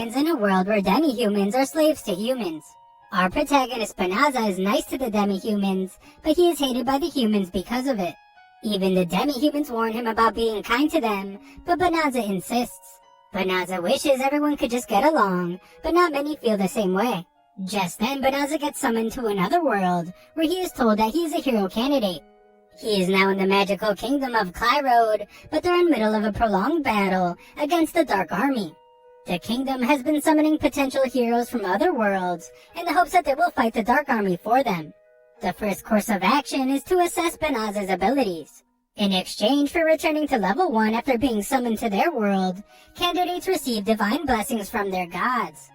In a world where demi-humans are slaves to humans. Our protagonist Banaza is nice to the demi-humans, but he is hated by the humans because of it. Even the demi-humans warn him about being kind to them, but Banaza insists. Banaza wishes everyone could just get along, but not many feel the same way. Just then, Banaza gets summoned to another world, where he is told that he is a hero candidate. He is now in the magical kingdom of Clyrode, but they're in the middle of a prolonged battle against the Dark Army. The kingdom has been summoning potential heroes from other worlds in the hopes that they will fight the Dark Army for them. The first course of action is to assess Banaza's abilities. In exchange for returning to level 1 after being summoned to their world, candidates receive divine blessings from their gods.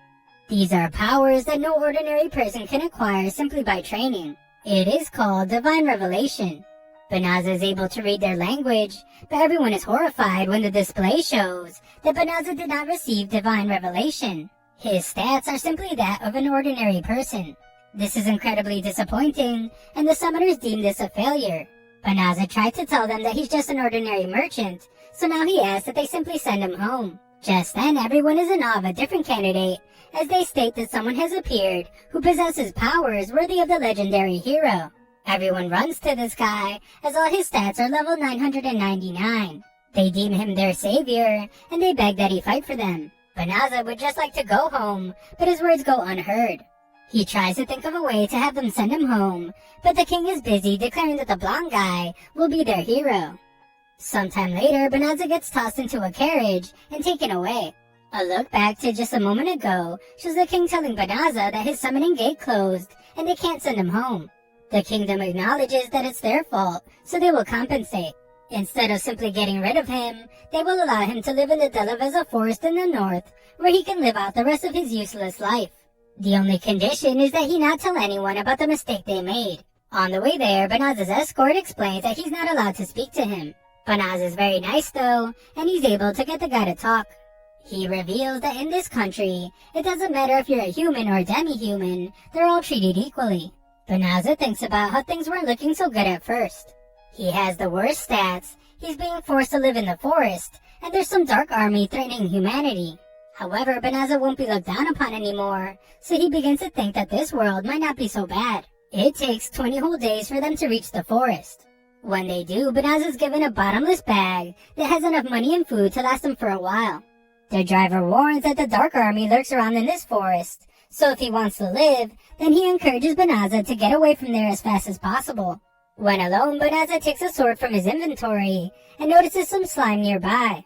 These are powers that no ordinary person can acquire simply by training. It is called Divine Revelation. Banaza is able to read their language, but everyone is horrified when the display shows that Banaza did not receive Divine Revelation. His stats are simply that of an ordinary person. This is incredibly disappointing, and the summoners deem this a failure. Banaza tried to tell them that he's just an ordinary merchant, so now he asks that they simply send him home. Just then, everyone is in awe of a different candidate, as they state that someone has appeared who possesses powers worthy of the legendary hero. Everyone runs to this guy, as all his stats are level 999. They deem him their savior, and they beg that he fight for them. Banaza would just like to go home, but his words go unheard. He tries to think of a way to have them send him home, but the king is busy declaring that the blonde guy will be their hero. Sometime later, Banaza gets tossed into a carriage and taken away. A look back to just a moment ago shows the king telling Banaza that his summoning gate closed and they can't send him home. The kingdom acknowledges that it's their fault, so they will compensate. Instead of simply getting rid of him, they will allow him to live in the Delaveza forest in the north, where he can live out the rest of his useless life. The only condition is that he not tell anyone about the mistake they made. On the way there, Banaza's escort explains that he's not allowed to speak to him. Banaza is very nice though, and he's able to get the guy to talk. He reveals that in this country, it doesn't matter if you're a human or a demi-human, they're all treated equally. Banaza thinks about how things weren't looking so good at first. He has the worst stats, he's being forced to live in the forest, and there's some dark army threatening humanity. However, Banaza won't be looked down upon anymore, so he begins to think that this world might not be so bad. It takes 20 whole days for them to reach the forest. When they do, Banaza is given a bottomless bag that has enough money and food to last them for a while. The driver warns that the Dark Army lurks around in this forest, so if he wants to live, then he encourages Banaza to get away from there as fast as possible. When alone, Banaza takes a sword from his inventory and notices some slime nearby.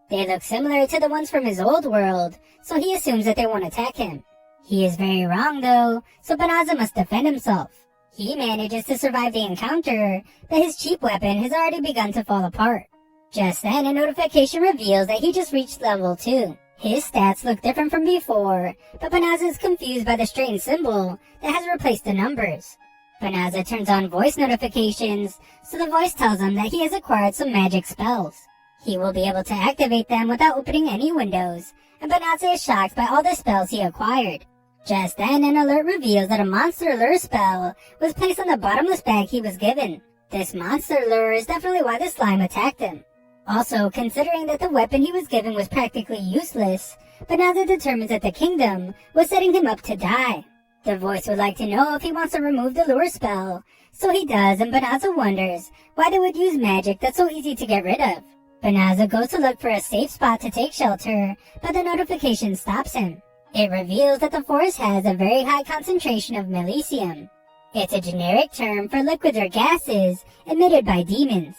They look similar to the ones from his old world, so he assumes that they won't attack him. He is very wrong though, so Banaza must defend himself. He manages to survive the encounter, but his cheap weapon has already begun to fall apart. Just then, a notification reveals that he just reached level 2. His stats look different from before, but Banaza is confused by the strange symbol that has replaced the numbers. Banaza turns on voice notifications, so the voice tells him that he has acquired some magic spells. He will be able to activate them without opening any windows, and Banaza is shocked by all the spells he acquired. Just then, an alert reveals that a monster lure spell was placed on the bottomless bag he was given. This monster lure is definitely why the slime attacked him. Also, considering that the weapon he was given was practically useless, Banaza determines that the kingdom was setting him up to die. The voice would like to know if he wants to remove the lure spell, so he does, and Banaza wonders why they would use magic that's so easy to get rid of. Banaza goes to look for a safe spot to take shelter, but the notification stops him. It reveals that the forest has a very high concentration of Melicium. It's a generic term for liquids or gases emitted by demons.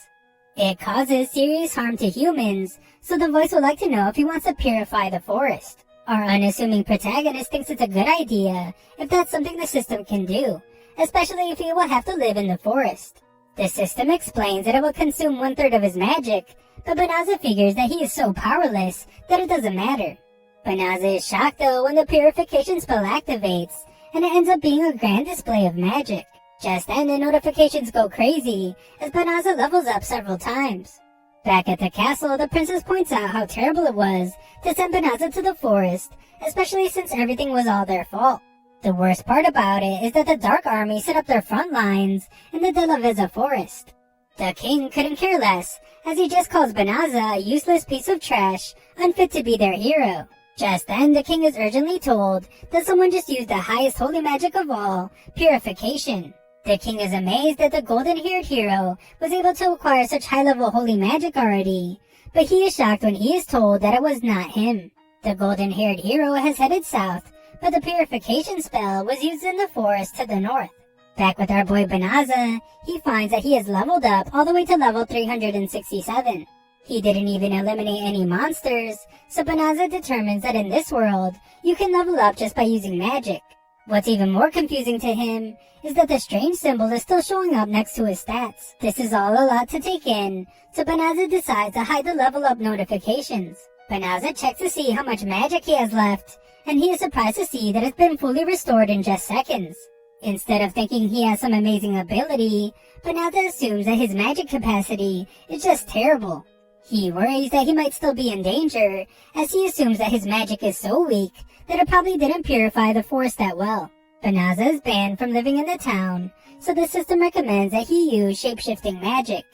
It causes serious harm to humans, so the voice would like to know if he wants to purify the forest. Our unassuming protagonist thinks it's a good idea if that's something the system can do, especially if he will have to live in the forest. The system explains that it will consume 1/3 of his magic, but Banaza figures that he is so powerless that it doesn't matter. Banaza is shocked though when the purification spell activates, and it ends up being a grand display of magic. Just then the notifications go crazy, as Banaza levels up several times. Back at the castle, the princess points out how terrible it was to send Banaza to the forest, especially since everything was all their fault. The worst part about it is that the Dark Army set up their front lines in the Delaveza forest. The king couldn't care less, as he just calls Banaza a useless piece of trash, unfit to be their hero. Just then, the king is urgently told that someone just used the highest holy magic of all, purification. The king is amazed that the golden-haired hero was able to acquire such high-level holy magic already, but he is shocked when he is told that it was not him. The golden-haired hero has headed south, but the purification spell was used in the forest to the north. Back with our boy Banaza, he finds that he has leveled up all the way to level 367. He didn't even eliminate any monsters, so Banaza determines that in this world, you can level up just by using magic. What's even more confusing to him is that the strange symbol is still showing up next to his stats. This is all a lot to take in, so Banaza decides to hide the level up notifications. Banaza checks to see how much magic he has left, and he is surprised to see that it's been fully restored in just seconds. Instead of thinking he has some amazing ability, Banaza assumes that his magic capacity is just terrible. He worries that he might still be in danger, as he assumes that his magic is so weak that it probably didn't purify the forest that well. Banaza is banned from living in the town, so the system recommends that he use shape-shifting magic.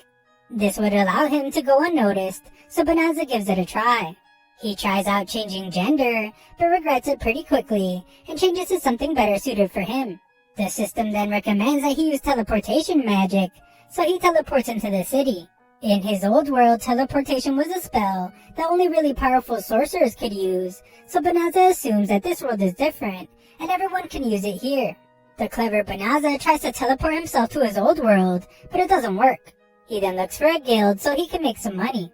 This would allow him to go unnoticed, so Banaza gives it a try. He tries out changing gender, but regrets it pretty quickly, and changes to something better suited for him. The system then recommends that he use teleportation magic, so he teleports into the city. In his old world, teleportation was a spell that only really powerful sorcerers could use, so Banaza assumes that this world is different, and everyone can use it here. The clever Banaza tries to teleport himself to his old world, but it doesn't work. He then looks for a guild so he can make some money.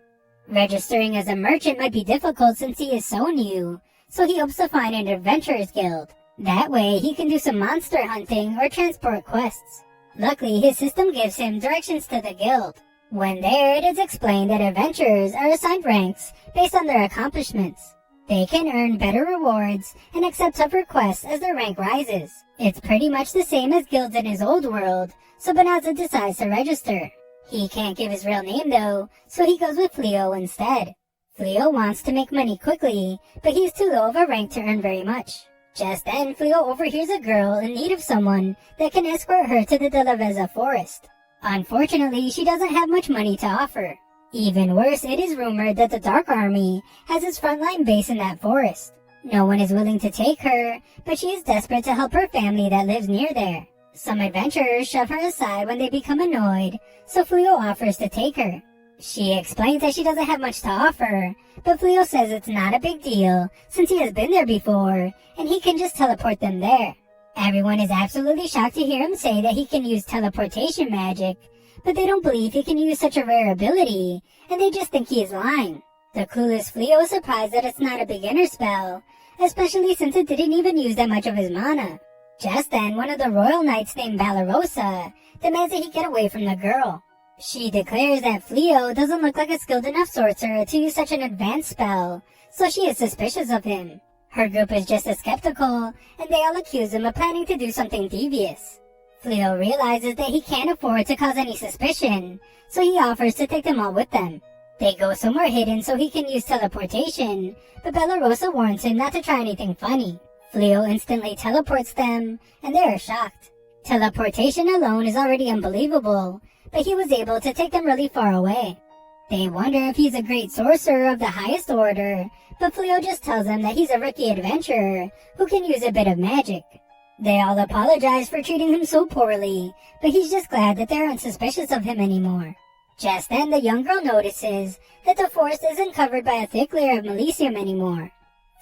Registering as a merchant might be difficult since he is so new, so he hopes to find an adventurer's guild. That way, he can do some monster hunting or transport quests. Luckily, his system gives him directions to the guild. When there, it is explained that adventurers are assigned ranks based on their accomplishments. They can earn better rewards and accept tougher quests as their rank rises. It's pretty much the same as guilds in his old world, so Banaza decides to register. He can't give his real name though, so he goes with Fleo instead. Fleo wants to make money quickly, but he's too low of a rank to earn very much. Just then, Fleo overhears a girl in need of someone that can escort her to the De La Veza forest. Unfortunately, she doesn't have much money to offer. Even worse, it is rumored that the Dark Army has its frontline base in that forest. No one is willing to take her, but she is desperate to help her family that lives near there. Some adventurers shove her aside when they become annoyed, so Fleo offers to take her. She explains that she doesn't have much to offer, but Fleo says it's not a big deal since he has been there before, and he can just teleport them there. Everyone is absolutely shocked to hear him say that he can use teleportation magic, but they don't believe he can use such a rare ability, and they just think he is lying. The clueless Fleo is surprised that it's not a beginner spell, especially since it didn't even use that much of his mana. Just then, one of the royal knights named Valerosa demands that he get away from the girl. She declares that Fleo doesn't look like a skilled enough sorcerer to use such an advanced spell, so she is suspicious of him. Her group is just as skeptical, and they all accuse him of planning to do something devious. Fleo realizes that he can't afford to cause any suspicion, so he offers to take them all with them. They go somewhere hidden so he can use teleportation, but Valerosa warns him not to try anything funny. Fleo instantly teleports them, and they are shocked. Teleportation alone is already unbelievable, but he was able to take them really far away. They wonder if he's a great sorcerer of the highest order, but Fleo just tells them that he's a rookie adventurer who can use a bit of magic. They all apologize for treating him so poorly, but he's just glad that they aren't suspicious of him anymore. Just then, the young girl notices that the forest isn't covered by a thick layer of Melicium anymore.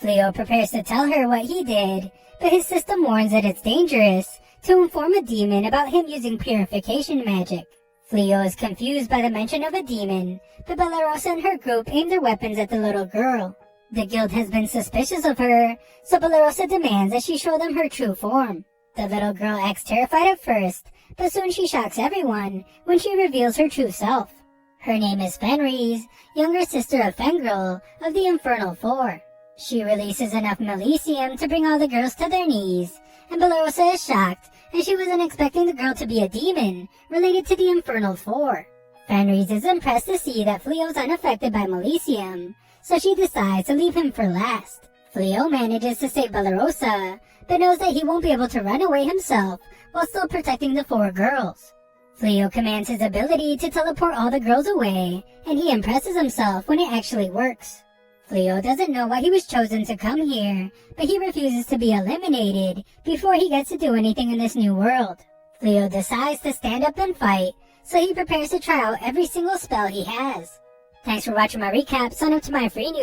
Fleo prepares to tell her what he did, but his system warns that it's dangerous to inform a demon about him using purification magic. Fleo is confused by the mention of a demon, but Valerosa and her group aim their weapons at the little girl. The guild has been suspicious of her, so Valerosa demands that she show them her true form. The little girl acts terrified at first, but soon she shocks everyone when she reveals her true self. Her name is Fenris, younger sister of Fengrel of the Infernal Four. She releases enough Melicium to bring all the girls to their knees, and Valerosa is shocked as she wasn't expecting the girl to be a demon related to the Infernal Four. Fenris is impressed to see that Fleo's unaffected by Melicium, so she decides to leave him for last. Fleo manages to save Valerosa, but knows that he won't be able to run away himself while still protecting the four girls. Fleo commands his ability to teleport all the girls away, and he impresses himself when it actually works. Fleo doesn't know why he was chosen to come here, but he refuses to be eliminated before he gets to do anything in this new world. Fleo decides to stand up and fight, so he prepares to try out every single spell he has. Thanks for watching my recap. Sign up to my free news